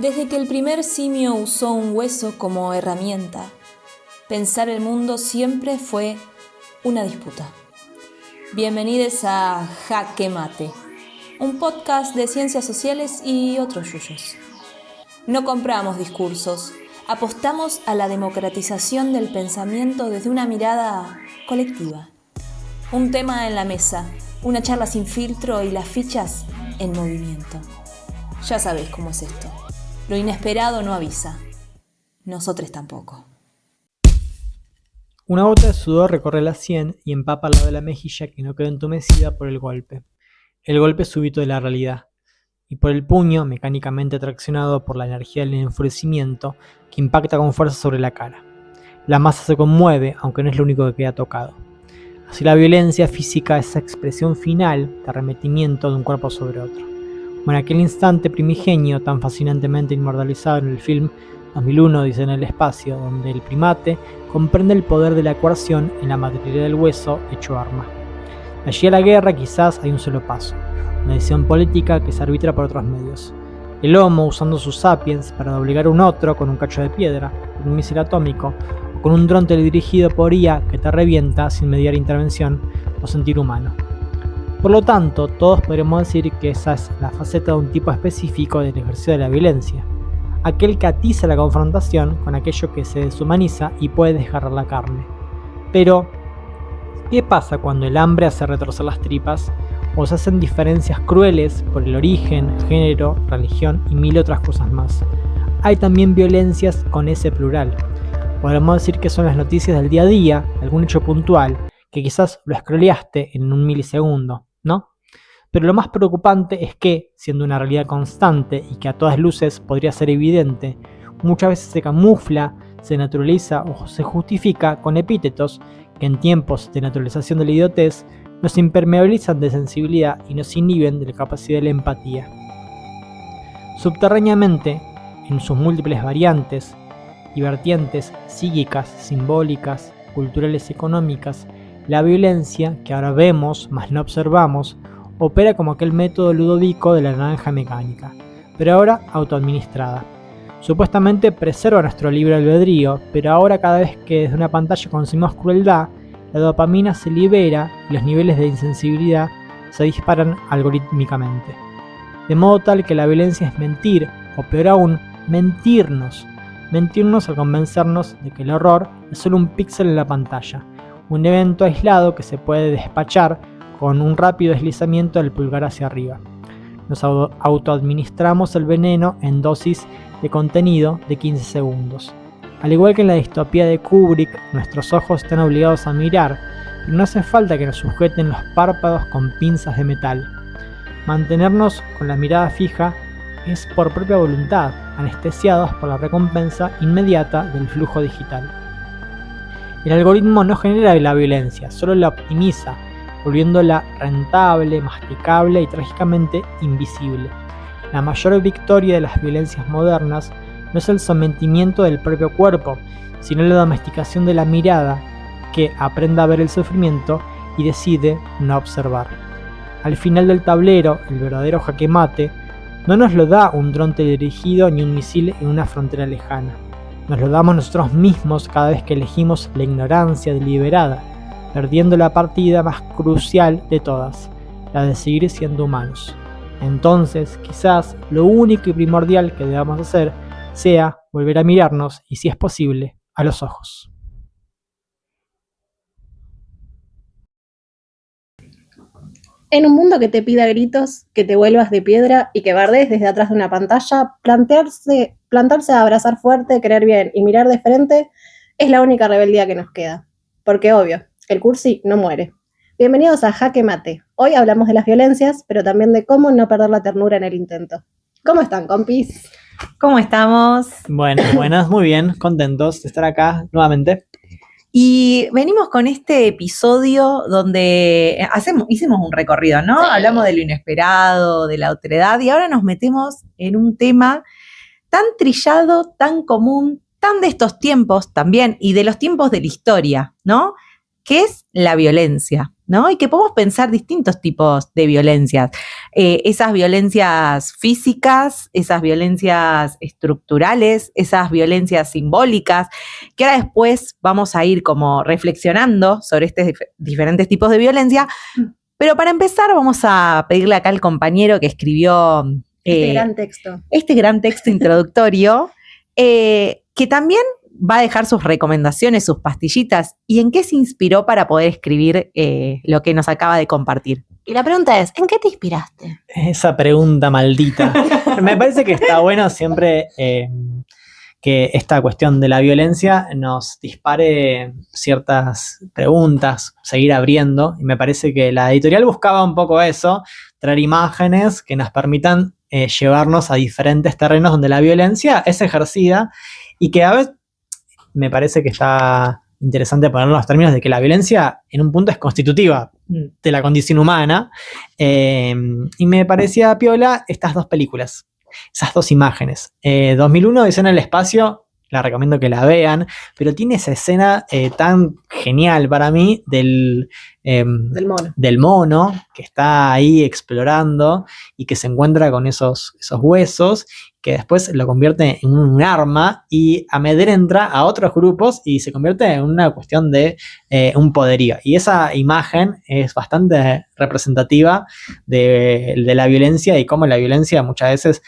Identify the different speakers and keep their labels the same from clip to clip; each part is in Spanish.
Speaker 1: Desde que el primer simio usó un hueso como herramienta, pensar el mundo siempre fue una disputa. Bienvenidos a Jaque Mate, un podcast de ciencias sociales y otros yuyos. No compramos discursos, apostamos a la democratización del pensamiento desde una mirada colectiva. Un tema en la mesa, una charla sin filtro y las fichas en movimiento. Ya sabéis cómo es esto. Lo inesperado no avisa. Nosotros tampoco.
Speaker 2: Una gota de sudor recorre la sien y empapa al lado de la mejilla que no quedó entumecida por el golpe. El golpe súbito de la realidad. Y por el puño, mecánicamente traccionado por la energía del enfurecimiento, que impacta con fuerza sobre la cara. La masa se conmueve, aunque no es lo único que queda tocado. Así la violencia física es esa expresión final de arremetimiento de un cuerpo sobre otro. Como en aquel instante primigenio tan fascinantemente inmortalizado en el film 2001 Odisea en el espacio, donde el primate comprende el poder de la coerción en la materialidad del hueso hecho arma. De allí a la guerra quizás hay un solo paso, una decisión política que se arbitra por otros medios. El Homo usando sus sapiens para doblegar a un otro con un cacho de piedra, con un misil atómico, o con un dron teledirigido por IA que te revienta sin mediar intervención o sentir humano. Por lo tanto, todos podríamos decir que esa es la faceta de un tipo específico del ejercicio de la violencia. Aquel que atiza la confrontación con aquello que se deshumaniza y puede desgarrar la carne. Pero, ¿qué pasa cuando el hambre hace retorcer las tripas o se hacen diferencias crueles por el origen, género, religión y mil otras cosas más? Hay también violencias con ese plural. Podemos decir que son las noticias del día a día, algún hecho puntual, que quizás lo scrolleaste en un milisegundo, ¿no? Pero lo más preocupante es que, siendo una realidad constante y que a todas luces podría ser evidente, muchas veces se camufla, se naturaliza o se justifica con epítetos que en tiempos de naturalización de la idiotez nos impermeabilizan de sensibilidad y nos inhiben de la capacidad de la empatía. Subterráneamente, en sus múltiples variantes y vertientes psíquicas, simbólicas, culturales y económicas, la violencia, que ahora vemos, mas no observamos, opera como aquel método ludovico de la naranja mecánica, pero ahora autoadministrada. Supuestamente preserva nuestro libre albedrío, pero ahora cada vez que desde una pantalla consumimos crueldad, la dopamina se libera y los niveles de insensibilidad se disparan algorítmicamente. De modo tal que la violencia es mentir, o peor aún, mentirnos al convencernos de que el horror es solo un píxel en la pantalla, un evento aislado que se puede despachar con un rápido deslizamiento del pulgar hacia arriba. Nos autoadministramos el veneno en dosis de contenido de 15 segundos. Al igual que en la distopía de Kubrick, nuestros ojos están obligados a mirar, pero no hace falta que nos sujeten los párpados con pinzas de metal. Mantenernos con la mirada fija es por propia voluntad, anestesiados por la recompensa inmediata del flujo digital. El algoritmo no genera la violencia, solo la optimiza, volviéndola rentable, masticable y trágicamente invisible. La mayor victoria de las violencias modernas no es el sometimiento del propio cuerpo, sino la domesticación de la mirada, que aprenda a ver el sufrimiento y decide no observar. Al final del tablero, el verdadero jaque mate no nos lo da un dron teledirigido ni un misil en una frontera lejana. Nos lo damos nosotros mismos cada vez que elegimos la ignorancia deliberada, perdiendo la partida más crucial de todas, la de seguir siendo humanos. Entonces, quizás lo único y primordial que debamos hacer sea volver a mirarnos y, si es posible, a los ojos.
Speaker 3: En un mundo que te pida gritos, que te vuelvas de piedra y que bardees desde atrás de una pantalla, plantarse a abrazar fuerte, querer bien y mirar de frente es la única rebeldía que nos queda. Porque obvio, el cursi no muere. Bienvenidos a Jaque Mate. Hoy hablamos de las violencias, pero también de cómo no perder la ternura en el intento. ¿Cómo están, compis?
Speaker 4: ¿Cómo estamos?
Speaker 2: Buenas, muy bien, contentos de estar acá nuevamente.
Speaker 4: Y venimos con este episodio donde hicimos un recorrido, ¿no?
Speaker 3: Sí.
Speaker 4: Hablamos de lo inesperado, de la otredad, y ahora nos metemos en un tema tan trillado, tan común, tan de estos tiempos también, y de los tiempos de la historia, ¿no? Que es la violencia. ¿no? Y que podemos pensar distintos tipos de violencias. Esas violencias físicas, esas violencias estructurales, esas violencias simbólicas, que ahora después vamos a ir como reflexionando sobre estos diferentes tipos de violencia. Pero para empezar vamos a pedirle acá al compañero que escribió este gran texto introductorio, que también va a dejar sus recomendaciones, sus pastillitas, y en qué se inspiró para poder escribir lo que nos acaba de compartir.
Speaker 3: Y la pregunta es, ¿en qué te inspiraste?
Speaker 2: Esa pregunta maldita. Me parece que está bueno siempre que esta cuestión de la violencia nos dispare ciertas preguntas, seguir abriendo, y me parece que la editorial buscaba un poco eso, traer imágenes que nos permitan llevarnos a diferentes terrenos donde la violencia es ejercida y que a veces me parece que está interesante poner los términos de que la violencia en un punto es constitutiva de la condición humana, y me parecía piola estas dos películas, esas dos imágenes. 2001, Odisea en el espacio, la recomiendo que la vean, pero tiene esa escena tan genial para mí del mono que está ahí explorando y que se encuentra con esos huesos, que después lo convierte en un arma y amedrenta a otros grupos y se convierte en una cuestión de un poderío. Y esa imagen es bastante representativa de la violencia y cómo la violencia muchas veces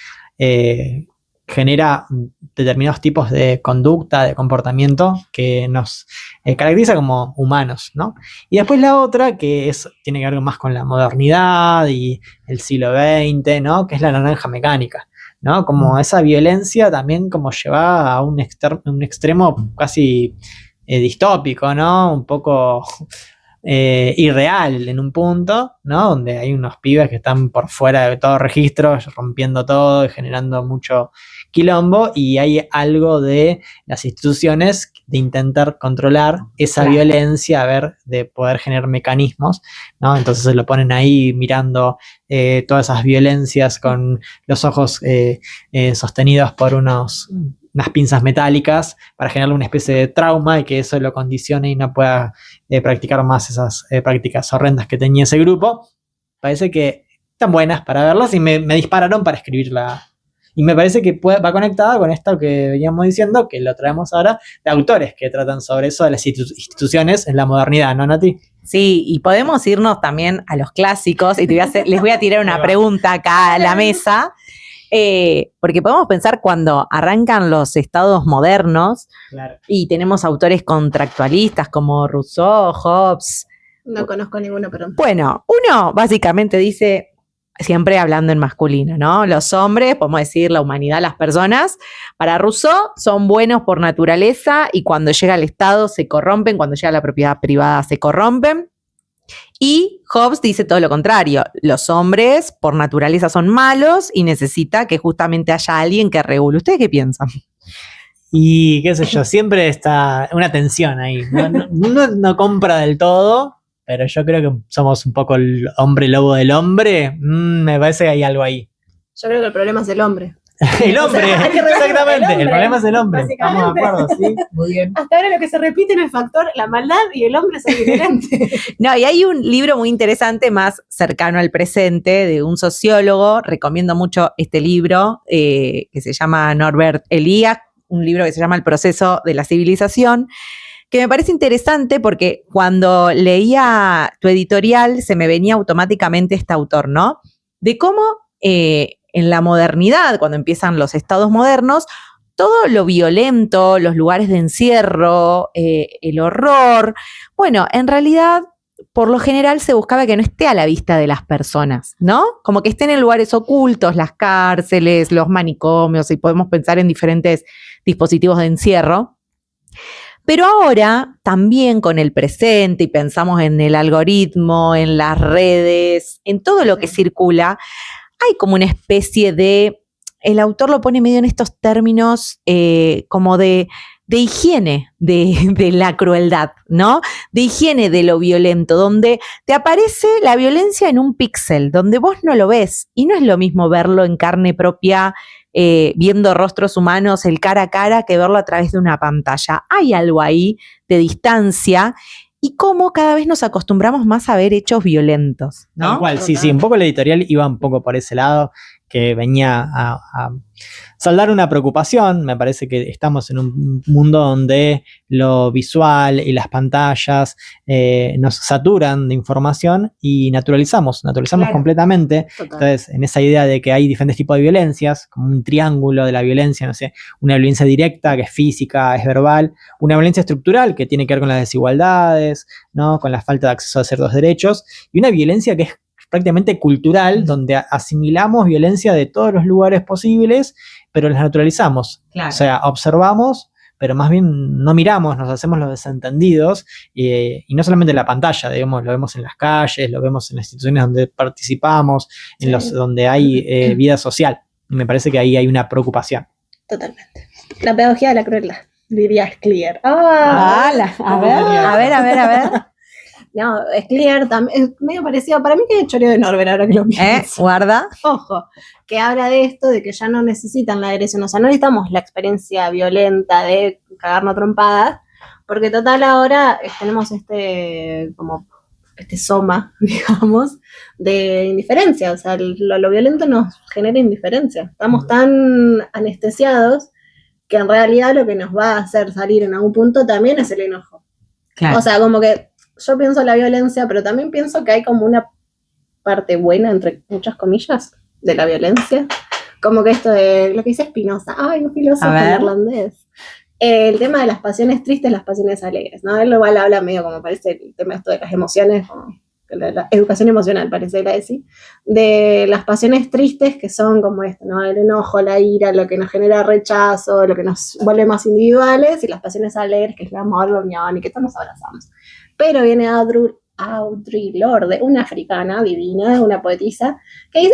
Speaker 2: genera determinados tipos de conducta, de comportamiento que nos caracteriza como humanos, ¿no? Y después la otra, que tiene que ver más con la modernidad y el siglo XX, ¿no? Que es la naranja mecánica, ¿no? Como esa violencia también como llevada a un extremo casi distópico, ¿no? Un poco irreal en un punto, ¿no? Donde hay unos pibes que están por fuera de todo registro, rompiendo todo y generando mucho quilombo, y hay algo de las instituciones de intentar controlar esa violencia, de poder generar mecanismos, ¿no? Entonces se lo ponen ahí mirando todas esas violencias con los ojos sostenidos por unas pinzas metálicas para generarle una especie de trauma y que eso lo condicione y no pueda practicar más esas prácticas horrendas que tenía ese grupo. Parece que están buenas para verlas y me dispararon para escribirla. Y me parece que va conectada con esto que veníamos diciendo, que lo traemos ahora, de autores que tratan sobre eso de las instituciones en la modernidad, ¿no, Nati?
Speaker 4: Sí, y podemos irnos también a los clásicos y les voy a tirar una pregunta acá a la mesa. Porque podemos pensar cuando arrancan los estados modernos, claro, y tenemos autores contractualistas como Rousseau, Hobbes.
Speaker 3: No conozco ninguno, pero...
Speaker 4: Bueno, uno básicamente dice, siempre hablando en masculino, ¿no? Los hombres, podemos decir la humanidad, las personas, para Rousseau son buenos por naturaleza y cuando llega al Estado se corrompen, cuando llega a la propiedad privada se corrompen. Y Hobbes dice todo lo contrario, los hombres por naturaleza son malos y necesita que justamente haya alguien que regule. ¿Ustedes qué piensan?
Speaker 2: Y qué sé yo, siempre está una tensión ahí. Uno no compra del todo, pero yo creo que somos un poco el hombre lobo del hombre. Me parece que hay algo ahí.
Speaker 3: Yo creo que el problema es el hombre.
Speaker 2: El hombre, exactamente, el problema es el hombre. Estamos de acuerdo, sí, muy bien.
Speaker 3: Hasta ahora lo que se repite en el factor, la maldad y el hombre son diferentes.
Speaker 4: No, y hay un libro muy interesante, más cercano al presente, de un sociólogo. Recomiendo mucho este libro, que se llama Norbert Elias, un libro que se llama El proceso de la civilización, que me parece interesante porque cuando leía tu editorial se me venía automáticamente este autor, ¿no? De cómo en la modernidad, cuando empiezan los estados modernos, todo lo violento, los lugares de encierro, el horror, bueno, en realidad, por lo general se buscaba que no esté a la vista de las personas, ¿no? Como que estén en lugares ocultos, las cárceles, los manicomios, y podemos pensar en diferentes dispositivos de encierro. Pero ahora, también con el presente, y pensamos en el algoritmo, en las redes, en todo lo que circula, hay como una especie de, el autor lo pone medio en estos términos como de higiene de la crueldad, ¿no? De higiene de lo violento, donde te aparece la violencia en un píxel, donde vos no lo ves, y no es lo mismo verlo en carne propia, viendo rostros humanos, el cara a cara, que verlo a través de una pantalla. Hay algo ahí de distancia y cómo cada vez nos acostumbramos más a ver hechos violentos, ¿no?
Speaker 2: Tal cual, sí, un poco la editorial iba un poco por ese lado, que venía a saldar una preocupación. Me parece que estamos en un mundo donde lo visual y las pantallas nos saturan de información y naturalizamos
Speaker 3: Claro.
Speaker 2: completamente.
Speaker 3: Total.
Speaker 2: Entonces, en esa idea de que hay diferentes tipos de violencias, como un triángulo de la violencia, no sé, una violencia directa que es física, es verbal, una violencia estructural que tiene que ver con las desigualdades, ¿no? Con la falta de acceso a ciertos derechos, y una violencia que es prácticamente cultural, donde asimilamos violencia de todos los lugares posibles, pero las naturalizamos.
Speaker 4: Claro.
Speaker 2: O sea, observamos, pero más bien no miramos, nos hacemos los desentendidos, y no solamente en la pantalla, digamos, lo vemos en las calles, lo vemos en las instituciones donde participamos, en
Speaker 3: Sí.
Speaker 2: donde hay vida social. Me parece que ahí hay una preocupación.
Speaker 3: Totalmente. La pedagogía de la crueldad, diría Sclier.
Speaker 4: A ver.
Speaker 3: No, Sclier también es medio parecido. Para mí que es choreo de Norbert, ahora que lo pienso.
Speaker 4: Guarda.
Speaker 3: Ojo, que habla de esto, de que ya no necesitan la agresión, o sea, no necesitamos la experiencia violenta de cagarnos trompadas, porque total ahora tenemos este soma, digamos, de indiferencia, o sea, lo violento nos genera indiferencia. Estamos tan anestesiados que en realidad lo que nos va a hacer salir en algún punto también es el enojo.
Speaker 4: Claro.
Speaker 3: O sea, como que yo pienso en la violencia, pero también pienso que hay como una parte buena, entre muchas comillas, de la violencia. Como que esto de lo que dice Spinoza, un filósofo neerlandés. El tema de las pasiones tristes, las pasiones alegres, ¿no? Él igual habla medio como parece el tema esto de las emociones, como la educación emocional, parece la ESI, de las pasiones tristes que son como esto, ¿no? El enojo, la ira, lo que nos genera rechazo, lo que nos vuelve más individuales, y las pasiones alegres, que es el amor, la unión, y que todos nos abrazamos. Pero viene Audre Lorde, una africana divina, una poetisa, que dice,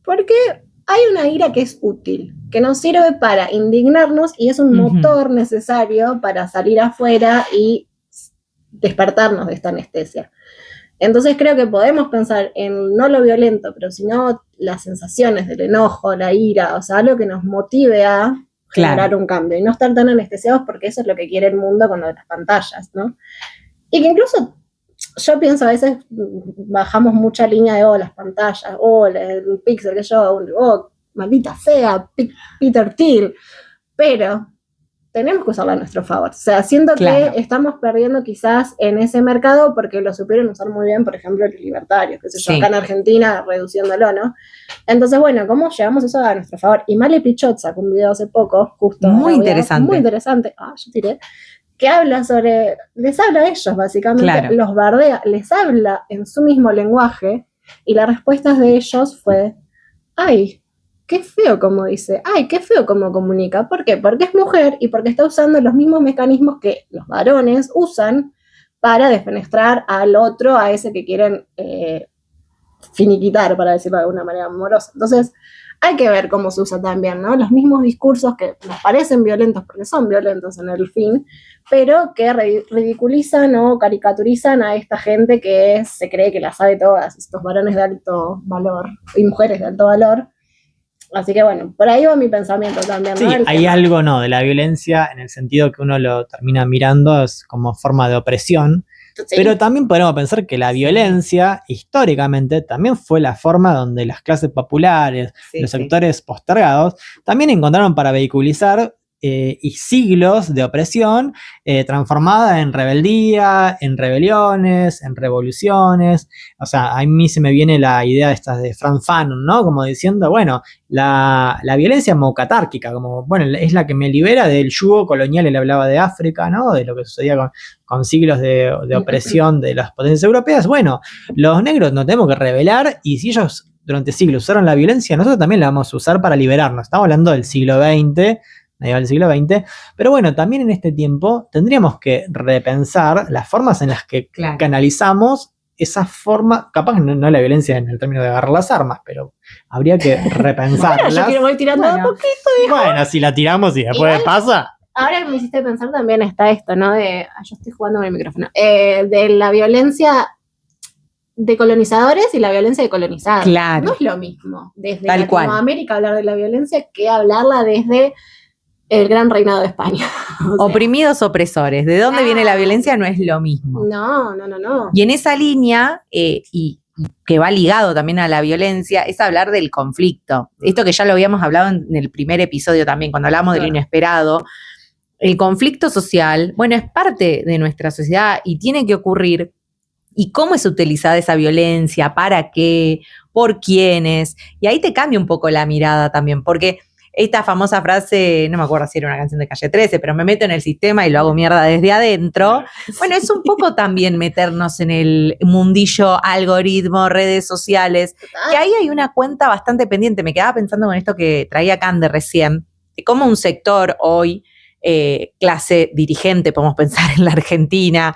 Speaker 3: porque hay una ira que es útil, que nos sirve para indignarnos y es un motor necesario para salir afuera y despertarnos de esta anestesia. Entonces creo que podemos pensar en no lo violento, pero sino las sensaciones del enojo, la ira, o sea, algo que nos motive a generar un cambio y no estar tan anestesiados, porque eso es lo que quiere el mundo con lo de las pantallas, ¿no? Y que incluso yo pienso, a veces bajamos mucha línea de, las pantallas, el pixel, que yo, maldita sea, Peter Thiel, pero tenemos que usarla a nuestro favor. O sea, siento que estamos perdiendo quizás en ese mercado porque lo supieron usar muy bien, por ejemplo, los libertarios, que se yo, acá en Argentina, reduciéndolo, ¿no? Entonces, bueno, ¿cómo llevamos eso a nuestro favor? Y Male Pichot sacó un video hace poco, justo.
Speaker 4: Muy interesante.
Speaker 3: Muy interesante. Yo tiré. Que habla sobre, les habla a ellos básicamente, los bardea, les habla en su mismo lenguaje, y la respuesta de ellos fue, qué feo como dice, qué feo como comunica. ¿Por qué? Porque es mujer y porque está usando los mismos mecanismos que los varones usan para defenestrar al otro, a ese que quieren finiquitar, para decirlo de alguna manera amorosa. Entonces, hay que ver cómo se usa también, ¿no? Los mismos discursos que nos parecen violentos, porque son violentos en el fin, pero que ridiculizan o caricaturizan a esta gente que se cree que la sabe todas, estos varones de alto valor y mujeres de alto valor. Así que bueno, por ahí va mi pensamiento también, ¿no?
Speaker 2: Sí, hay algo, de la violencia en el sentido que uno lo termina mirando es como forma de opresión. Sí. Pero también podemos pensar que la violencia, históricamente, también fue la forma donde las clases populares, los sectores postergados, también encontraron para vehiculizar y siglos de opresión transformada en rebeldía, en rebeliones, en revoluciones. O sea, a mí se me viene la idea esta de Franz Fanon, ¿no? Como diciendo, bueno, la violencia mocatárquica, como, bueno, es la que me libera del yugo colonial. Él hablaba de África, ¿no? De lo que sucedía con siglos de opresión de las potencias europeas. Bueno, los negros nos tenemos que rebelar, y si ellos durante siglos usaron la violencia, nosotros también la vamos a usar para liberarnos. Estamos hablando del siglo XX, del siglo XX, pero bueno, también en este tiempo tendríamos que repensar las formas en las que canalizamos esa forma, capaz no la violencia en el término de agarrar las armas, pero habría que repensarlas.
Speaker 3: Yo voy tirando un poquito.
Speaker 2: Bueno, si la tiramos y después pasa.
Speaker 3: Ahora que me hiciste pensar también está esto, ¿no? Yo estoy jugando con el micrófono. De la violencia de colonizadores y la violencia de colonizados. Claro. No es lo mismo desde Latinoamérica hablar de la violencia que hablarla desde El gran reinado de España. O sea,
Speaker 4: Oprimidos, opresores. ¿De dónde viene la violencia? No es lo mismo.
Speaker 3: no.
Speaker 4: Y en esa línea, y que va ligado también a la violencia, es hablar del conflicto. Esto que ya lo habíamos hablado en el primer episodio también, cuando hablamos de lo inesperado. El conflicto social, bueno, es parte de nuestra sociedad y tiene que ocurrir. ¿Y cómo es utilizada esa violencia? ¿Para qué? ¿Por quiénes? Y ahí te cambia un poco la mirada también, porque esta famosa frase, no me acuerdo si era una canción de Calle 13, pero me meto en el sistema y lo hago mierda desde adentro. Bueno, es un poco también meternos en el mundillo algoritmo, redes sociales, que ahí hay una cuenta bastante pendiente. Me quedaba pensando con esto que traía Cande recién, de cómo un sector hoy, clase dirigente, podemos pensar en la Argentina,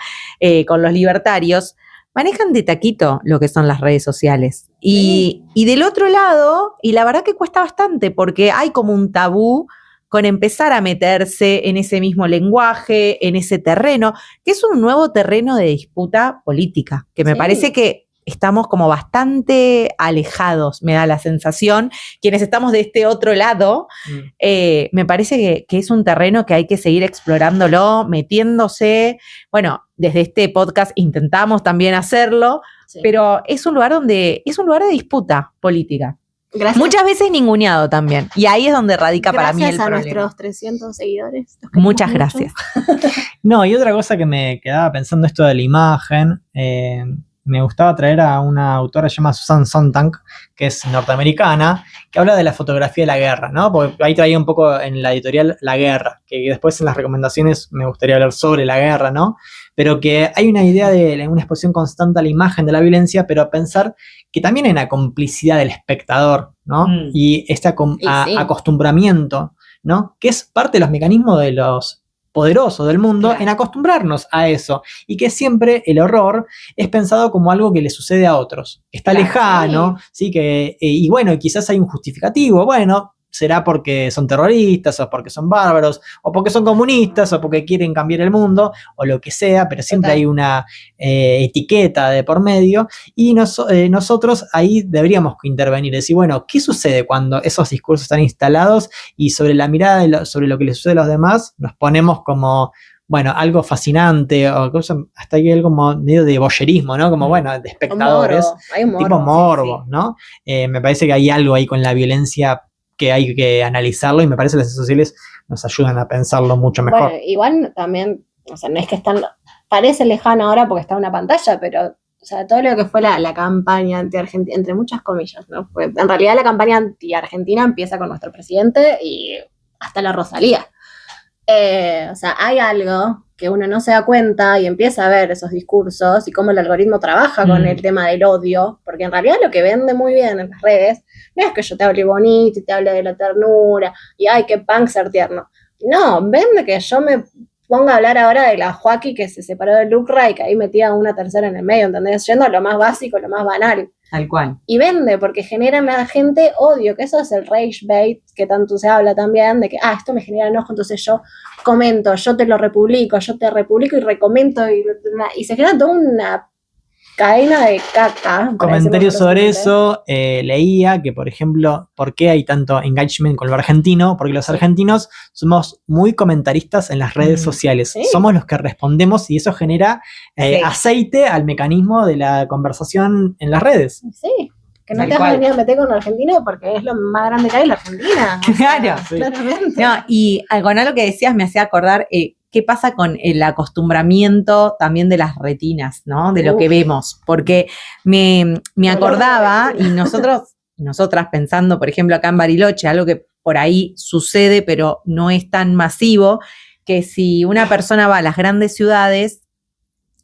Speaker 4: con los libertarios, manejan de taquito lo que son las redes sociales. Y del otro lado, y la verdad que cuesta bastante, porque hay como un tabú con empezar a meterse en ese mismo lenguaje, en ese terreno, que es un nuevo terreno de disputa política, que me parece que estamos como bastante alejados, me da la sensación. Quienes estamos de este otro lado, me parece que es un terreno que hay que seguir explorándolo, metiéndose. Bueno, desde este podcast intentamos también hacerlo, pero es un lugar de disputa política.
Speaker 3: Gracias.
Speaker 4: Muchas veces ninguneado también. Y ahí es donde radica para mí el
Speaker 3: Gracias a
Speaker 4: problema.
Speaker 3: nuestros 300 seguidores.
Speaker 4: Muchas gracias.
Speaker 2: No, y otra cosa que me quedaba pensando esto de la imagen, me gustaba traer a una autora llamada Susan Sontag, que es norteamericana, que habla de la fotografía de la guerra, ¿no? Porque ahí traía un poco en la editorial la guerra, que después en las recomendaciones me gustaría hablar sobre la guerra, ¿no? Pero que hay una idea de una exposición constante a la imagen de la violencia, pero pensar que también hay una complicidad del espectador, ¿no? Y este acostumbramiento, ¿no? Que es parte de los mecanismos de los poderosos del mundo en acostumbrarnos a eso, y que siempre el horror es pensado como algo que le sucede a otros, que está lejano, ¿sí? Que, y bueno, quizás hay un justificativo, bueno, será porque son terroristas, o porque son bárbaros, o porque son comunistas, o porque quieren cambiar el mundo, o lo que sea, pero siempre hay una etiqueta de por medio, y nosotros ahí deberíamos intervenir, decir, bueno, ¿qué sucede cuando esos discursos están instalados y sobre la mirada sobre lo que les sucede a los demás nos ponemos como, bueno, algo fascinante, o hasta hay algo como medio de voyerismo, ¿no? Como, bueno, de espectadores,
Speaker 3: hay un morbo,
Speaker 2: tipo morbo, ¿no? Me parece que hay algo ahí con la violencia que hay que analizarlo, y me parece que las redes sociales nos ayudan a pensarlo mucho mejor.
Speaker 3: Bueno, igual también, o sea, no es que parece lejano ahora porque está en una pantalla, pero, o sea, todo lo que fue la campaña anti-Argentina, entre muchas comillas, ¿no? Porque en realidad la campaña anti-Argentina empieza con nuestro presidente y hasta la Rosalía. O sea, hay algo que uno no se da cuenta y empieza a ver esos discursos y cómo el algoritmo trabaja con el tema del odio, porque en realidad lo que vende muy bien en las redes no es que yo te hable bonito y te hable de la ternura y ay, qué punk ser tierno. No, vende que yo me ponga a hablar ahora de la Joaquí que se separó de Lucra y que ahí metía una tercera en el medio, ¿entendés? Yendo a lo más básico, lo más banal.
Speaker 4: Tal cual.
Speaker 3: Y vende, porque genera en la gente odio, que eso es el rage bait, que tanto se habla también, de que, esto me genera enojo, entonces yo comento, yo te lo republico, yo te republico y recomento, y se genera toda una cadena de caca.
Speaker 2: Comentarios sobre eso, leía que, por ejemplo, ¿por qué hay tanto engagement con lo argentino? Porque los argentinos somos muy comentaristas en las redes sociales. Somos los que respondemos y eso genera aceite al mecanismo de la conversación en las redes.
Speaker 3: Sí, que no te vas a venir a meter con Argentina porque es lo más grande que hay en la Argentina.
Speaker 4: Claro,
Speaker 3: claramente.
Speaker 4: No, y con algo que decías me hacía acordar qué pasa con el acostumbramiento también de las retinas, ¿no? De lo que vemos, porque me acordaba, y nosotras pensando, por ejemplo, acá en Bariloche, algo que por ahí sucede, pero no es tan masivo, que si una persona va a las grandes ciudades,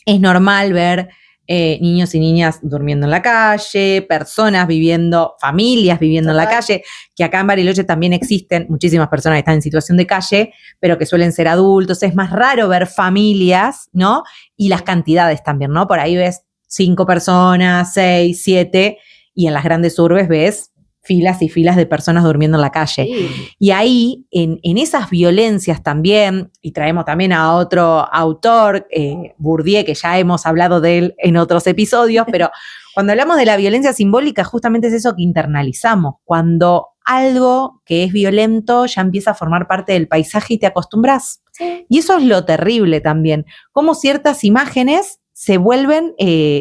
Speaker 4: es normal ver niños y niñas durmiendo en la calle, familias viviendo en la calle, que acá en Bariloche también existen muchísimas personas que están en situación de calle, pero que suelen ser adultos. Es más raro ver familias, ¿no? Y las cantidades también, ¿no? Por ahí ves 5 personas, 6, 7, y en las grandes urbes ves filas y filas de personas durmiendo en la calle. Sí. Y ahí, en esas violencias también, y traemos también a otro autor, Bourdieu, que ya hemos hablado de él en otros episodios, pero cuando hablamos de la violencia simbólica, justamente es eso que internalizamos. Cuando algo que es violento ya empieza a formar parte del paisaje y te acostumbras.
Speaker 3: Sí.
Speaker 4: Y eso es lo terrible también, cómo ciertas imágenes se vuelven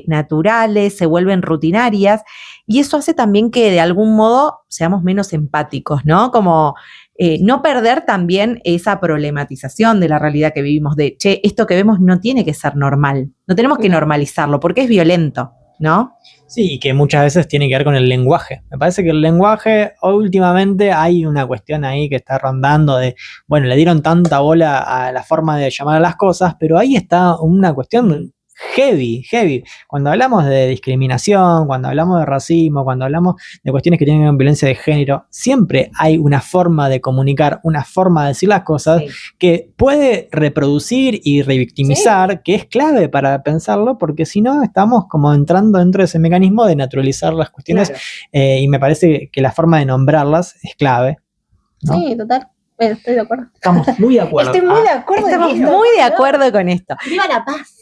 Speaker 4: naturales, se vuelven rutinarias, y eso hace también que de algún modo seamos menos empáticos, ¿no? Como no perder también esa problematización de la realidad que vivimos, de, che, esto que vemos no tiene que ser normal, no tenemos que normalizarlo porque es violento, ¿no?
Speaker 2: Sí, y que muchas veces tiene que ver con el lenguaje. Me parece que el lenguaje, últimamente hay una cuestión ahí que está rondando de, bueno, le dieron tanta bola a la forma de llamar a las cosas, pero ahí está una cuestión heavy. Cuando hablamos de discriminación, cuando hablamos de racismo, cuando hablamos de cuestiones que tienen que ver con violencia de género, siempre hay una forma de comunicar, una forma de decir las cosas que puede reproducir y revictimizar, que es clave para pensarlo, porque si no estamos como entrando dentro de ese mecanismo de naturalizar las cuestiones,
Speaker 3: Claro.
Speaker 2: Y me parece que la forma de nombrarlas es clave, ¿no?
Speaker 3: Sí, total. Estoy de acuerdo.
Speaker 2: Estamos muy de acuerdo.
Speaker 3: Estoy muy de acuerdo.
Speaker 4: Estamos
Speaker 3: en esto,
Speaker 4: muy de
Speaker 3: ¿no?
Speaker 4: acuerdo con esto.
Speaker 3: ¡Viva la paz!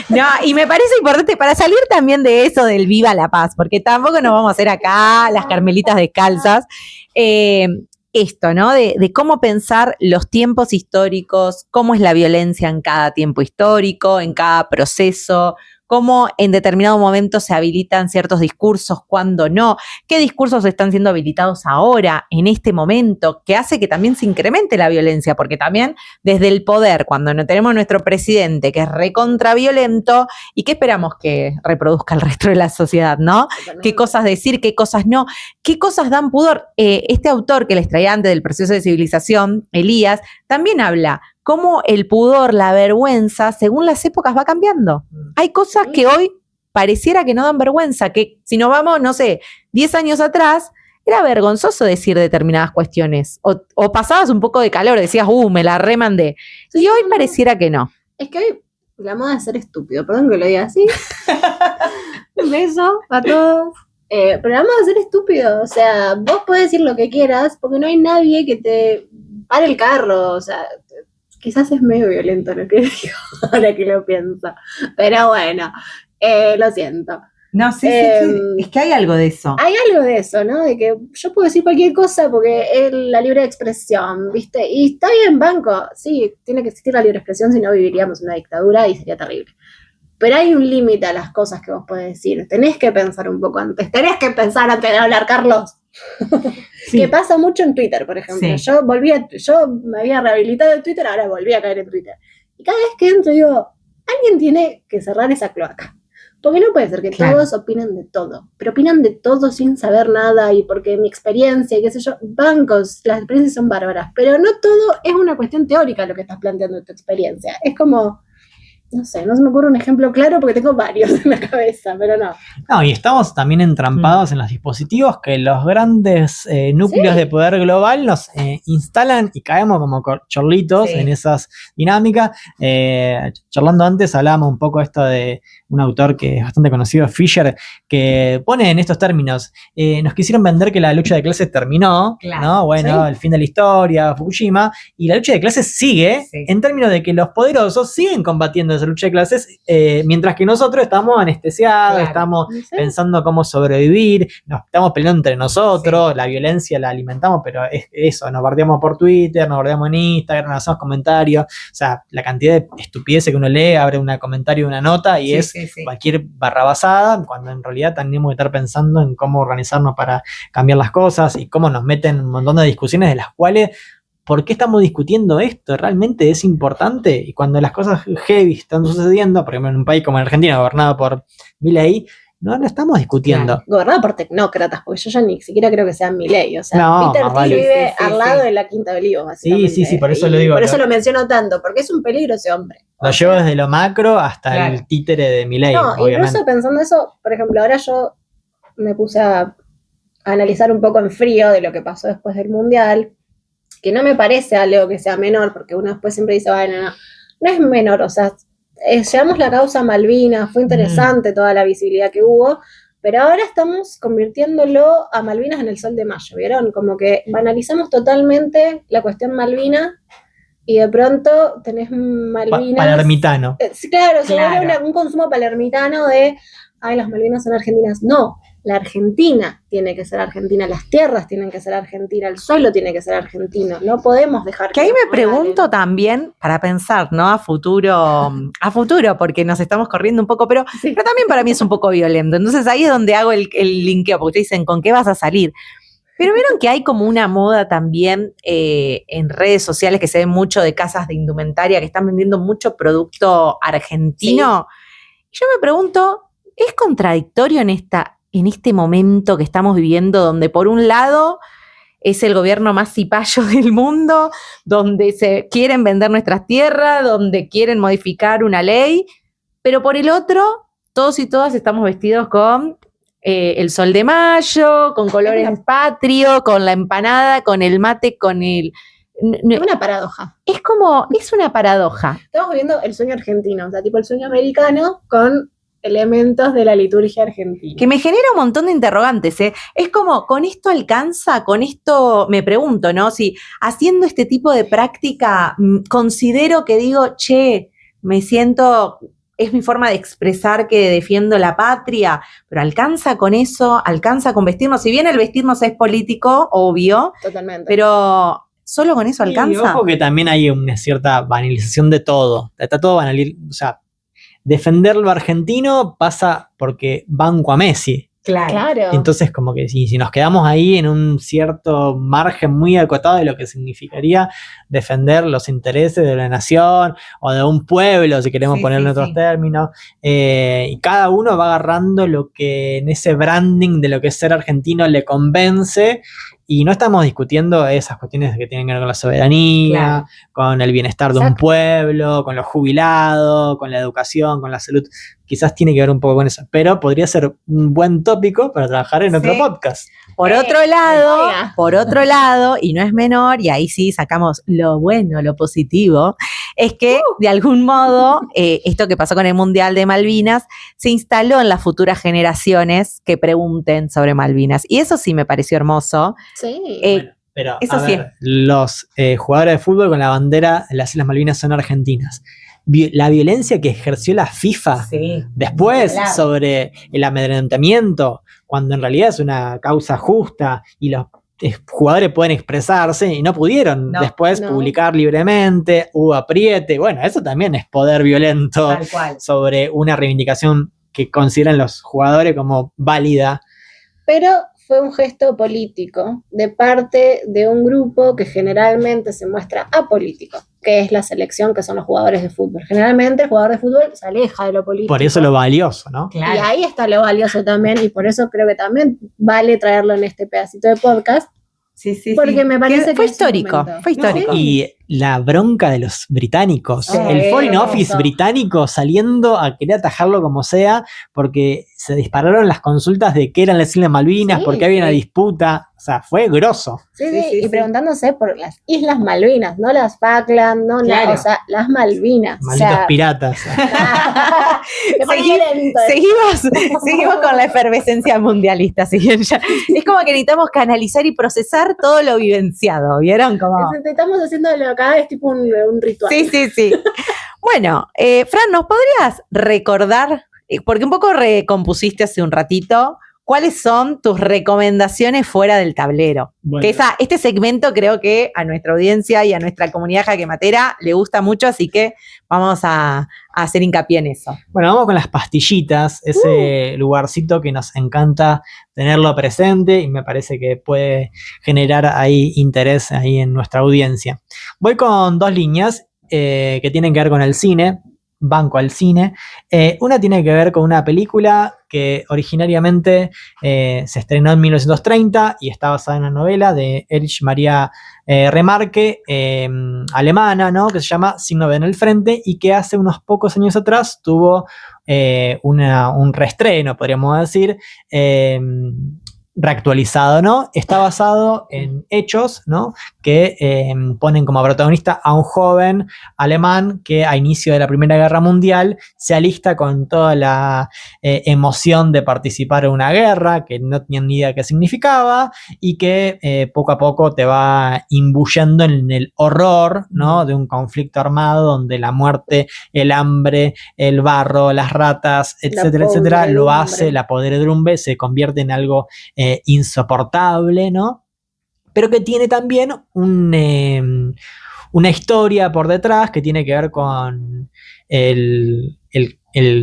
Speaker 4: No, y me parece importante para salir también de eso del viva la paz, porque tampoco nos vamos a hacer acá las carmelitas descalzas. Esto, ¿no? De cómo pensar los tiempos históricos, cómo es la violencia en cada tiempo histórico, en cada proceso, cómo en determinado momento se habilitan ciertos discursos, cuándo no, qué discursos están siendo habilitados ahora, en este momento, que hace que también se incremente la violencia, porque también desde el poder, cuando no tenemos nuestro presidente que es recontraviolento, ¿y qué esperamos que reproduzca el resto de la sociedad, no? ¿Qué cosas decir, qué cosas no? ¿Qué cosas dan pudor? Este autor que les traía antes del proceso de civilización, Elías, también habla cómo el pudor, la vergüenza, según las épocas va cambiando. Hay cosas que hoy pareciera que no dan vergüenza, que si nos vamos, no sé, 10 años atrás, era vergonzoso decir determinadas cuestiones. O pasabas un poco de calor, decías, me la remandé. Y hoy pareciera que no.
Speaker 3: Es que hoy la moda es ser estúpido, perdón que lo diga así. Un beso a todos. Pero la moda es ser estúpido, o sea, vos podés decir lo que quieras porque no hay nadie que te pare el carro, o sea, quizás es medio violento lo que digo, ahora que lo pienso, pero bueno, lo siento.
Speaker 4: No, sí, es que hay algo de eso.
Speaker 3: Hay algo de eso, ¿no? De que yo puedo decir cualquier cosa porque es la libre expresión, ¿viste? Y está bien, banco, sí, tiene que existir la libre expresión, si no viviríamos en una dictadura y sería terrible. Pero hay un límite a las cosas que vos podés decir. Tenés que pensar un poco antes. Tenés que pensar antes de hablar, Carlos. Sí. Que pasa mucho en Twitter, por ejemplo. Sí. Yo me había rehabilitado de Twitter, ahora volví a caer en Twitter. Y cada vez que entro digo, alguien tiene que cerrar esa cloaca. Porque no puede ser que todos opinen de todo. Pero opinan de todo sin saber nada y porque mi experiencia y qué sé yo, bancos, las experiencias son bárbaras. Pero no todo es una cuestión teórica lo que estás planteando de tu experiencia. Es como... No sé, no se me ocurre un ejemplo claro porque tengo varios en la cabeza, pero no.
Speaker 2: No, y estamos también entrampados en los dispositivos que los grandes núcleos de poder global nos instalan y caemos como chorlitos en esas dinámicas. Charlando antes hablábamos un poco esto de un autor que es bastante conocido, Fisher, que pone en estos términos, nos quisieron vender que la lucha de clases terminó, ¿no? Bueno, el fin de la historia, Fukushima, y la lucha de clases sigue en términos de que los poderosos siguen combatiendo esa lucha de clases, mientras que nosotros estamos anestesiados, estamos pensando cómo sobrevivir, nos estamos peleando entre nosotros, la violencia la alimentamos, pero es eso, nos bardeamos por Twitter, nos bardeamos en Instagram, nos hacemos comentarios, o sea, la cantidad de estupideces que uno lee, abre un comentario, una nota y es cualquier barrabasada, cuando en realidad tenemos que estar pensando en cómo organizarnos para cambiar las cosas y cómo nos meten un montón de discusiones de las cuales ¿por qué estamos discutiendo esto? ¿Realmente es importante? Y cuando las cosas heavy están sucediendo, por ejemplo en un país como en Argentina, gobernado por Milei, no lo estamos discutiendo.
Speaker 3: Claro. Gobernado por tecnócratas, porque yo ya ni siquiera creo que sea Milei. O sea, no, Peter Thiel vive al lado de la Quinta de Olivos, básicamente.
Speaker 2: Sí, por eso lo digo.
Speaker 3: Por eso lo menciono tanto, porque es un peligro ese hombre.
Speaker 2: Lo llevo desde lo macro hasta el títere de Milei, obviamente.
Speaker 3: Incluso pensando eso, por ejemplo, ahora yo me puse a analizar un poco en frío de lo que pasó después del Mundial, que no me parece algo que sea menor, porque uno después siempre dice, bueno, no es menor, o sea, llevamos la causa Malvinas, fue interesante toda la visibilidad que hubo, pero ahora estamos convirtiéndolo a Malvinas en el Sol de Mayo, ¿vieron? Como que banalizamos totalmente la cuestión Malvina y de pronto tenés Malvinas...
Speaker 2: Palermitano.
Speaker 3: Claro, se vuelve un consumo palermitano de, ay, las Malvinas son argentinas. No, La Argentina tiene que ser argentina, las tierras tienen que ser argentinas, el suelo tiene que ser argentino. No podemos dejar
Speaker 4: Que ahí
Speaker 3: nos
Speaker 4: me pregunto
Speaker 3: regalen.
Speaker 4: también, para pensar, ¿no? A futuro, porque nos estamos corriendo un poco, pero
Speaker 3: Sí.
Speaker 4: también para mí es un poco violento. Entonces ahí es donde hago el linkeo, porque te dicen, ¿con qué vas a salir? Pero vieron que hay como una moda también en redes sociales que se ve mucho de casas de indumentaria que están vendiendo mucho producto argentino. Y yo me pregunto, ¿es contradictorio en este momento que estamos viviendo, donde por un lado es el gobierno más cipayo del mundo, donde se quieren vender nuestras tierras, donde quieren modificar una ley, pero por el otro, todos y todas estamos vestidos con el sol de mayo, con colores patrio, con la empanada, con el mate, con el...
Speaker 3: Es una paradoja.
Speaker 4: Es una paradoja.
Speaker 3: Estamos viviendo el sueño argentino, o sea, tipo el sueño americano con elementos de la liturgia argentina.
Speaker 4: Que me genera un montón de interrogantes, ¿eh? Es como, ¿con esto alcanza? Con esto me pregunto, ¿no? Si haciendo este tipo de práctica considero que digo, che, me siento... es mi forma de expresar que defiendo la patria, pero ¿alcanza con eso? ¿Alcanza con vestirnos? Si bien el vestirnos es político, obvio,
Speaker 3: Totalmente.
Speaker 4: pero ¿solo con eso alcanza?
Speaker 2: Y ojo que también hay una cierta banalización de todo. Está todo banalizado. O sea, defender lo argentino pasa porque banco a Messi.
Speaker 3: Claro.
Speaker 2: Entonces, como que si nos quedamos ahí en un cierto margen muy acotado de lo que significaría defender los intereses de la nación o de un pueblo, si queremos ponerlo en otros términos, y cada uno va agarrando lo que en ese branding de lo que es ser argentino le convence, y no estamos discutiendo esas cuestiones que tienen que ver con la soberanía, con el bienestar de un pueblo, con los jubilados, con la educación, con la salud. Quizás tiene que ver un poco con eso, pero podría ser un buen tópico para trabajar en otro podcast.
Speaker 4: Por otro lado, y no es menor, y ahí sí sacamos lo bueno, lo positivo, es que de algún modo esto que pasó con el Mundial de Malvinas se instaló en las futuras generaciones que pregunten sobre Malvinas. Y eso sí me pareció hermoso.
Speaker 3: Sí.
Speaker 2: Bueno, pero
Speaker 4: eso
Speaker 2: a ver, los jugadores de fútbol con la bandera en las Islas Malvinas son argentinas. La violencia que ejerció la FIFA después sobre el amedrentamiento, cuando en realidad es una causa justa y los jugadores pueden expresarse y no pudieron después publicar libremente, hubo apriete, bueno, eso también es poder violento sobre una reivindicación que consideran los jugadores como válida.
Speaker 3: Pero fue un gesto político de parte de un grupo que generalmente se muestra apolítico, que es la selección, que son los jugadores de fútbol. Generalmente el jugador de fútbol se aleja de lo político.
Speaker 2: Por eso lo valioso, ¿no?
Speaker 3: Claro. Y ahí está lo valioso también, y por eso creo que también vale traerlo en este pedacito de podcast.
Speaker 4: Sí,
Speaker 3: porque me parece que
Speaker 4: fue histórico.
Speaker 2: Y la bronca de los británicos, el Foreign Office británico saliendo a querer atajarlo como sea, porque se dispararon las consultas de qué eran las Islas Malvinas, porque había una disputa, o sea, fue grosso.
Speaker 3: Y preguntándose por las Islas Malvinas, no las Falkland, no, o sea, las Malvinas.
Speaker 2: Malditos piratas.
Speaker 4: Seguimos con la efervescencia mundialista. Es como que necesitamos canalizar y procesar todo lo vivenciado, ¿vieron? Como...
Speaker 3: Estamos haciéndolo acá, es tipo un ritual.
Speaker 4: Sí. Bueno, Fran, ¿nos podrías recordar, porque un poco recompusiste hace un ratito, cuáles son tus recomendaciones fuera del tablero? Bueno. Que este segmento creo que a nuestra audiencia y a nuestra comunidad jaquematera le gusta mucho, así que vamos a hacer hincapié en eso.
Speaker 2: Bueno, vamos con las pastillitas, ese lugarcito que nos encanta tenerlo presente y me parece que puede generar ahí interés ahí en nuestra audiencia. Voy con dos líneas que tienen que ver con el cine. Banco al cine. Una tiene que ver con una película que originariamente se estrenó en 1930 y está basada en una novela de Erich Maria Remarque, alemana, ¿no? Que se llama Sin novedad en el frente, y que hace unos pocos años atrás tuvo un reestreno, podríamos decir, reactualizado, ¿no? Está basado en hechos, ¿no? Que ponen como protagonista a un joven alemán que a inicio de la Primera Guerra Mundial se alista con toda la emoción de participar en una guerra que no tenían ni idea qué significaba y que poco a poco te va imbuyendo en el horror, ¿no? De un conflicto armado donde la muerte, el hambre, el barro, las ratas, etcétera, etcétera, lo hace, la podredumbre se convierte en algo insoportable, ¿no? Pero que tiene también una historia por detrás que tiene que ver con el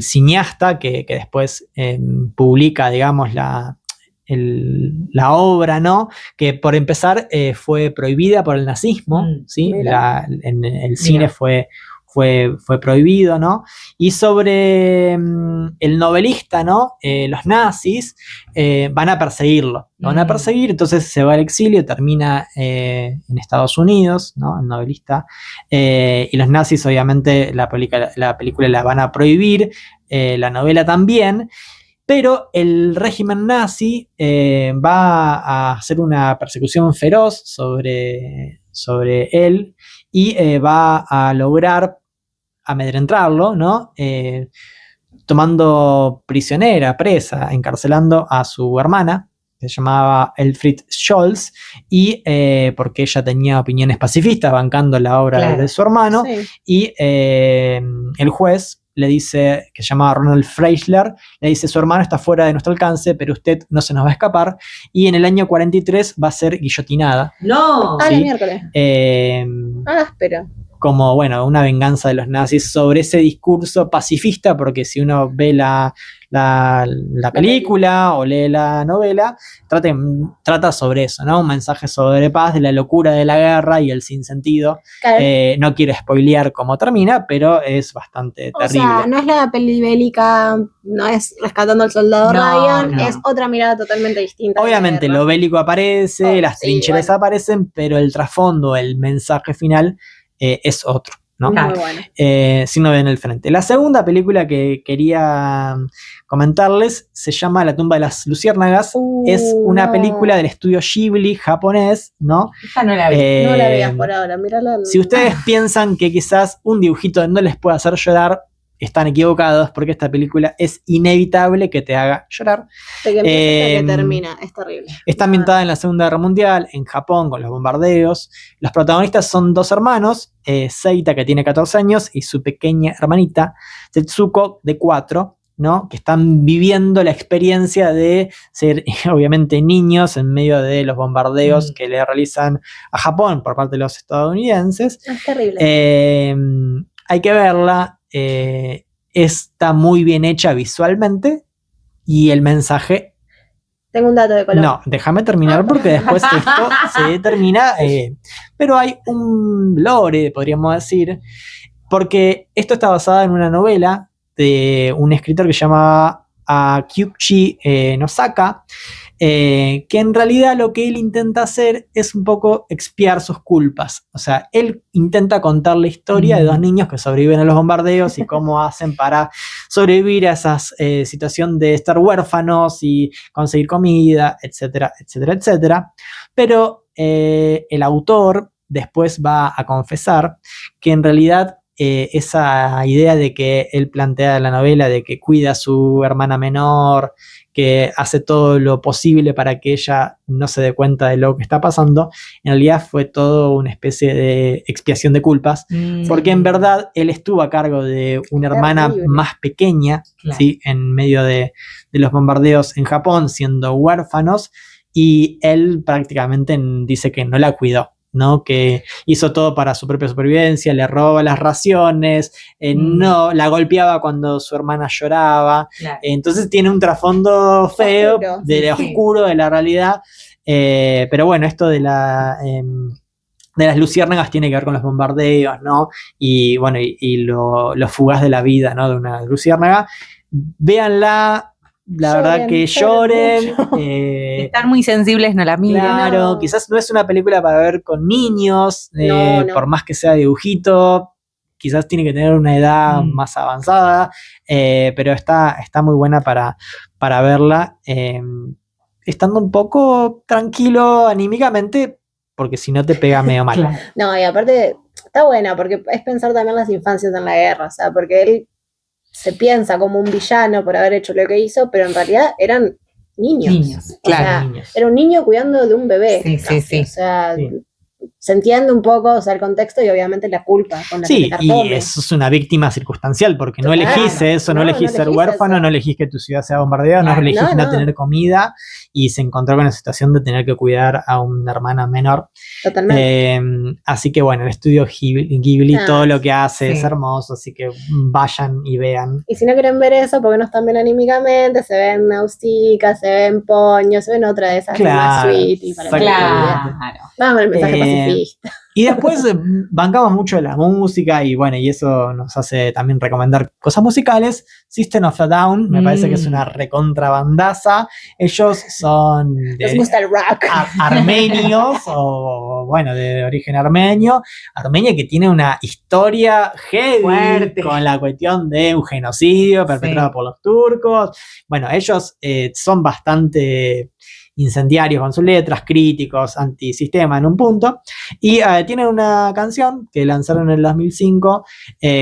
Speaker 2: cineasta que después publica, digamos, la obra, ¿no? Que por empezar fue prohibida por el nazismo, ¿sí? En el cine fue prohibido, ¿no? Y sobre el novelista, ¿no? Los nazis van a perseguirlo, lo van a perseguir, entonces se va al exilio, termina en Estados Unidos, ¿no? El novelista, y los nazis obviamente la película la van a prohibir, la novela también, pero el régimen nazi va a hacer una persecución feroz sobre él y va a lograr amedrentarlo, ¿no? Tomando presa, encarcelando a su hermana, que se llamaba Elfriede Scholz, y porque ella tenía opiniones pacifistas, bancando la obra de su hermano, y el juez le dice, que se llamaba Ronald Freisler, le dice: su hermano está fuera de nuestro alcance, pero usted no se nos va a escapar, y en el año 43 va a ser guillotinada.
Speaker 4: ¡No!
Speaker 3: ¿Sí? La miércoles. Áspero.
Speaker 2: Como, bueno, una venganza de los nazis sobre ese discurso pacifista, porque si uno ve la película o lee la novela, trata sobre eso, ¿no? Un mensaje sobre paz, de la locura de la guerra y el sinsentido. Claro. No quiero spoilear cómo termina, pero es bastante terrible.
Speaker 3: O sea, no es la peli bélica, no es Rescatando al Soldado Ryan, es otra mirada totalmente distinta.
Speaker 2: Obviamente lo bélico aparece, las trincheras aparecen, pero el trasfondo, el mensaje final es otro, ¿no?
Speaker 3: Muy bueno.
Speaker 2: Si no ven el frente. La segunda película que quería comentarles se llama La tumba de las luciérnagas. Es una película del estudio Ghibli japonés, ¿no?
Speaker 4: Esta no la vi.
Speaker 3: No la veas por ahora, mírala.
Speaker 2: Si ustedes piensan que quizás un dibujito no les puede hacer llorar, están equivocados, porque esta película es inevitable que te haga llorar.
Speaker 3: De que empieza hasta que termina, es terrible.
Speaker 2: Está ambientada en la Segunda Guerra Mundial, en Japón, con los bombardeos. Los protagonistas son dos hermanos, Seita, que tiene 14 años, y su pequeña hermanita, Tetsuko, de 4, ¿no? Que están viviendo la experiencia de ser, obviamente, niños en medio de los bombardeos que le realizan a Japón por parte de los estadounidenses.
Speaker 3: Es terrible.
Speaker 2: Hay que verla. Está muy bien hecha visualmente y el mensaje...
Speaker 3: Tengo un dato de color.
Speaker 2: No, déjame terminar porque después esto se termina, pero hay un lore, podríamos decir, porque esto está basado en una novela de un escritor que se llama Kyuichi Nosaka, que en realidad lo que él intenta hacer es un poco expiar sus culpas. O sea, él intenta contar la historia de dos niños que sobreviven a los bombardeos y cómo hacen para sobrevivir a esa situación de estar huérfanos y conseguir comida, etcétera, etcétera, etcétera. Pero el autor después va a confesar que en realidad esa idea de que él plantea en la novela, de que cuida a su hermana menor, que hace todo lo posible para que ella no se dé cuenta de lo que está pasando, en realidad fue todo una especie de expiación de culpas, porque en verdad él estuvo a cargo de una hermana más pequeña, ¿sí? En medio de los bombardeos en Japón, siendo huérfanos, y él prácticamente dice que no la cuidó, ¿no? Que hizo todo para su propia supervivencia, le roba las raciones, no la golpeaba cuando su hermana lloraba, entonces tiene un trasfondo feo, oscuro de la realidad, pero bueno, esto de las luciérnagas tiene que ver con los bombardeos, ¿no? Y bueno, y lo fugaz de la vida, ¿no? De una luciérnaga. Véanla. La verdad que lloren.
Speaker 4: Están muy sensibles, no la miren.
Speaker 2: Claro,
Speaker 3: no.
Speaker 2: Quizás no es una película para ver con niños,
Speaker 3: No.
Speaker 2: por más que sea dibujito, quizás tiene que tener una edad más avanzada, pero está muy buena para verla. estando un poco tranquilo anímicamente, porque si no te pega medio mal.
Speaker 4: Claro.
Speaker 3: No, y aparte está buena porque es pensar también las infancias en la guerra, o sea, porque él se piensa como un villano por haber hecho lo que hizo, pero en realidad eran niños. O
Speaker 4: claro.
Speaker 3: sea,
Speaker 2: Niños.
Speaker 3: era un niño cuidando de un bebé.
Speaker 4: Sí, sí, sí.
Speaker 3: O sea,
Speaker 2: Sí.
Speaker 3: se entiende un poco, o sea, el contexto y obviamente la culpa con la que
Speaker 2: Sí,
Speaker 3: te carcome.
Speaker 2: y eso es una víctima circunstancial, porque no
Speaker 3: Total.
Speaker 2: elegís eso, no
Speaker 3: No,
Speaker 2: elegís
Speaker 3: no
Speaker 2: ser
Speaker 3: elegís
Speaker 2: huérfano,
Speaker 3: eso.
Speaker 2: no elegís que tu ciudad sea bombardeada,
Speaker 4: Claro.
Speaker 2: no elegís
Speaker 3: No,
Speaker 2: no
Speaker 3: no.
Speaker 2: tener comida, y se encontró con la situación de tener que cuidar a una hermana menor.
Speaker 3: Totalmente.
Speaker 2: Así que bueno, el estudio Ghibli,
Speaker 3: Ah,
Speaker 2: todo lo que hace es
Speaker 4: sí.
Speaker 2: hermoso, así que vayan y vean.
Speaker 3: Y si no quieren ver eso, porque no están bien anímicamente, se ven Nausicaa, se ven Poño, se ven otra de esas más
Speaker 2: Claro,
Speaker 3: sweet y para
Speaker 2: exactamente.
Speaker 4: Claro.
Speaker 3: Vamos el mensaje pacifista.
Speaker 2: Y después bancamos mucho de la música y bueno, y eso nos hace también recomendar cosas musicales. System of a Down, me parece que es una recontrabandaza. Ellos son
Speaker 3: Nos gusta el rock.
Speaker 2: armenios o bueno, de origen armenio. Armenia que tiene una historia heavy
Speaker 4: Fuerte.
Speaker 2: con la cuestión de un genocidio perpetrado
Speaker 4: Sí.
Speaker 2: por los turcos. Bueno, ellos son bastante incendiarios con sus letras, críticos, antisistema en un punto. Y tienen una canción que lanzaron en el 2005,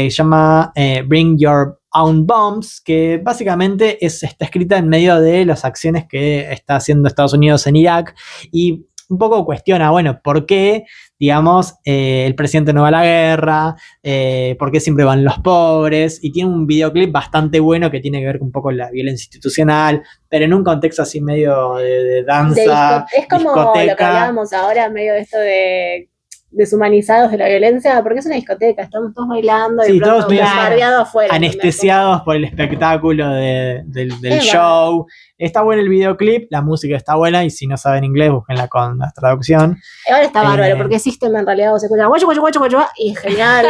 Speaker 2: llama Bring Your Own Bombs, que básicamente está escrita en medio de las acciones que está haciendo Estados Unidos en Irak y un poco cuestiona, bueno, ¿por qué, digamos, el presidente no va a la guerra? ¿Por qué siempre van los pobres? Y tiene un videoclip bastante bueno que tiene que ver con un poco la violencia institucional, pero en un contexto así medio de danza,
Speaker 3: Es como
Speaker 2: discoteca.
Speaker 3: lo que hablábamos ahora, medio de esto de deshumanizados de la violencia, porque es una discoteca, estamos todos bailando
Speaker 2: Sí,
Speaker 3: y
Speaker 2: todos
Speaker 3: pronto
Speaker 2: medio
Speaker 3: bombardeado afuera.
Speaker 2: anestesiados por el espectáculo del
Speaker 3: Es
Speaker 2: show. Está bueno el videoclip, la música está buena y si no saben inglés, búsquenla con la traducción.
Speaker 3: Ahora está bárbaro, porque System en realidad se escucha guacho, guacho, guacho, guacho, y es genial,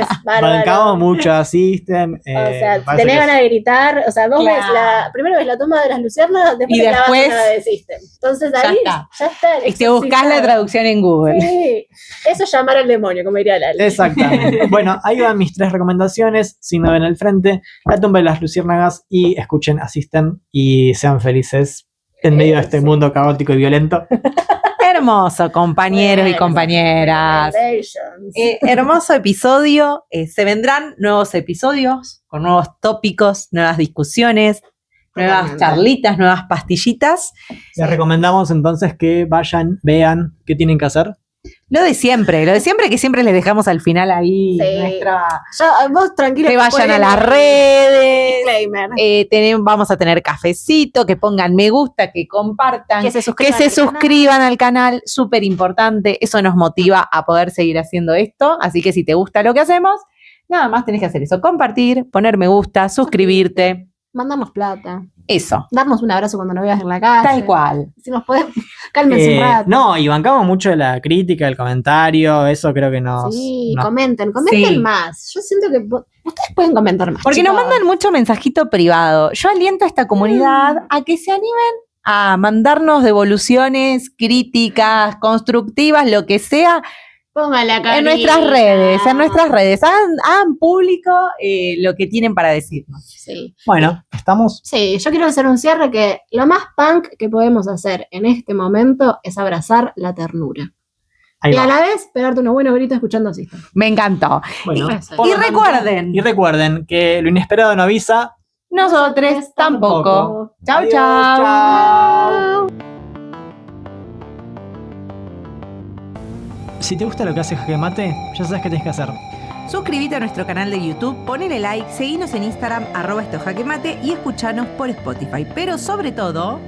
Speaker 3: es bárbaro.
Speaker 2: Bancamos mucho a System.
Speaker 3: O sea,
Speaker 2: me parece
Speaker 3: tenés
Speaker 2: que
Speaker 3: ganas de gritar, o sea, vos
Speaker 4: Claro.
Speaker 3: ves primero ves la toma de las luciérnagas, después
Speaker 4: Y
Speaker 3: te clavas
Speaker 4: después-
Speaker 3: una de System. Entonces
Speaker 4: Ya
Speaker 3: ahí
Speaker 4: está.
Speaker 3: ya está.
Speaker 4: Y te buscas la traducción en Google.
Speaker 3: Sí, eso es llamar al demonio, como diría Lali.
Speaker 2: Exactamente. Bueno, ahí van mis 3 recomendaciones. Si no ven al frente, La tumba de las luciérnagas y escuchen a System y sean felices en medio de este
Speaker 3: Sí.
Speaker 2: mundo caótico y violento.
Speaker 4: Hermoso, compañeros y
Speaker 3: Bueno,
Speaker 4: compañeras.
Speaker 3: recommendations.
Speaker 4: Hermoso episodio. Se vendrán nuevos episodios con nuevos tópicos, nuevas discusiones, nuevas
Speaker 3: Totalmente.
Speaker 4: charlitas, nuevas pastillitas.
Speaker 2: Les recomendamos entonces que vayan, vean qué tienen que hacer.
Speaker 4: Lo de siempre que siempre les dejamos al final ahí
Speaker 3: Sí.
Speaker 4: nuestra.
Speaker 3: Vos tranquilo.
Speaker 4: Que vayan
Speaker 3: ponen
Speaker 4: a las
Speaker 3: el
Speaker 4: redes.
Speaker 3: disclaimer.
Speaker 4: Vamos a tener cafecito, que pongan me gusta, que compartan,
Speaker 3: Que se
Speaker 4: que
Speaker 3: suscriban.
Speaker 4: se
Speaker 3: al canal.
Speaker 4: suscriban al canal, súper importante, eso nos motiva a poder seguir haciendo esto, así que si te gusta lo que hacemos, nada más tenés que hacer eso, compartir, poner me gusta, suscribirte,
Speaker 3: Mandarnos plata.
Speaker 4: eso,
Speaker 3: Darnos un abrazo cuando nos veas en la calle.
Speaker 4: tal cual.
Speaker 3: Si nos podemos. Cálmense un rato.
Speaker 2: No, y bancamos mucho de la crítica, el comentario, eso creo que nos...
Speaker 3: Sí,
Speaker 2: nos-
Speaker 3: comenten
Speaker 4: Sí.
Speaker 3: más. Yo siento que ustedes pueden comentar más.
Speaker 4: Porque nos
Speaker 3: chicos.
Speaker 4: mandan mucho mensajito privado. Yo aliento a esta comunidad a que se animen a mandarnos devoluciones, críticas, constructivas, lo que sea,
Speaker 3: Pongan la carita.
Speaker 4: en nuestras redes. Hagan público lo que tienen para decirnos.
Speaker 3: Sí.
Speaker 2: Bueno, estamos...
Speaker 3: Sí, yo quiero hacer un cierre que lo más punk que podemos hacer en este momento es abrazar la ternura.
Speaker 2: Ahí
Speaker 3: Y
Speaker 2: va.
Speaker 3: a la vez pegarte unos buenos gritos escuchando System.
Speaker 4: Me encantó.
Speaker 2: Bueno,
Speaker 3: Y
Speaker 2: por lo tanto-
Speaker 4: recuerden.
Speaker 2: Y recuerden que lo inesperado no avisa.
Speaker 4: Nosotros tampoco. Chau,
Speaker 2: Adiós,
Speaker 4: chau.
Speaker 2: chau. Si te gusta lo que hace Jaque Mate, ya sabes qué tienes que hacer.
Speaker 4: Suscríbete a nuestro canal de YouTube, ponele like, seguinos en Instagram, @estojaquemate y escuchanos por Spotify. Pero sobre todo,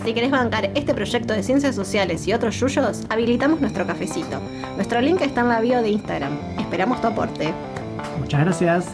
Speaker 3: Si querés bancar este proyecto de ciencias sociales y otros yuyos, habilitamos nuestro cafecito. Nuestro link está en la bio de Instagram. Esperamos tu aporte.
Speaker 2: Muchas gracias.